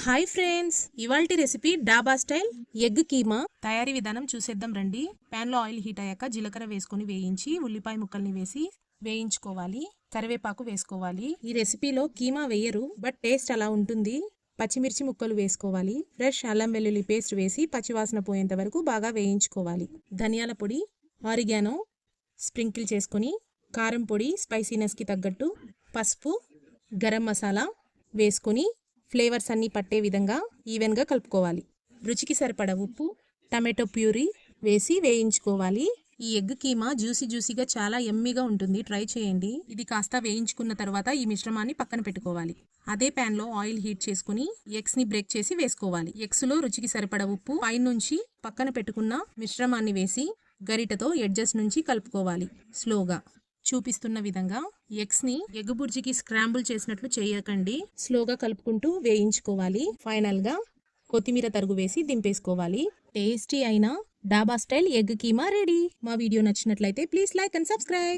Hi friends, ఇవాల్టి recipe డాబా style egg keema. తయారీ విధానం చూసేద్దాం రండి. ప్యాన్ లో ఆయిల్ హీట్ అయ్యాక జీలకర్ర వేసుకొని వేయించి ఉల్లిపాయ ముక్కల్ని వేసి వేయించుకోవాలి. కరివేపాకు వేసుకోవాలి. ఈ రెసిపీలో కీమా వేయరు, బట్ టేస్ట్ అలా ఉంటుంది. పచ్చిమిర్చి ముక్కలు వేసుకోవాలి. ఫ్రెష్ అల్లం వెల్లుల్లి పేస్ట్ వేసి పచ్చివాసన పోయేంత వరకు బాగా వేయించుకోవాలి. ధనియాల పొడి, ఆరిగానో స్ప్రింకిల్ చేసుకొని, కారం పొడి స్పైసీనెస్కి తగ్గట్టు, పసుపు, గరం మసాలా వేసుకొని ఫ్లేవర్స్ అన్నీ పట్టే విధంగా ఈవెన్గా కలుపుకోవాలి. రుచికి సరిపడ ఉప్పు, టమాటో ప్యూరీ వేసి వేయించుకోవాలి. ఈ ఎగ్ కీమా జ్యూసీగా చాలా యమ్మీగా ఉంటుంది. ట్రై చేయండి. ఇది కాస్త వేయించుకున్న తర్వాత ఈ మిశ్రమాన్ని పక్కన పెట్టుకోవాలి. అదే ప్యాన్ లో ఆయిల్ హీట్ చేసుకుని ఎగ్స్ ని బ్రేక్ చేసి వేసుకోవాలి. ఎగ్స్ లో రుచికి సరిపడ ఉప్పు, పైనుంచి పక్కన పెట్టుకున్న మిశ్రమాన్ని వేసి గరిటతో ఎడ్జెస్ నుంచి కలుపుకోవాలి. స్లోగా చూపిస్తున్న విధంగా ఎగ్స్ ని ఎగ్ బుర్జికి స్క్రాంబుల్ చేసినట్లు చేయకండి. స్లోగా కలుపుకుంటూ వేయించుకోవాలి. ఫైనల్ గా కొత్తిమీర తరుగు వేసి దింపేసుకోవాలి. టేస్టీ అయిన డాబా స్టైల్ ఎగ్ కీమా రెడీ. మా వీడియో నచ్చినట్లయితే ప్లీజ్ లైక్ అండ్ సబ్స్క్రైబ్.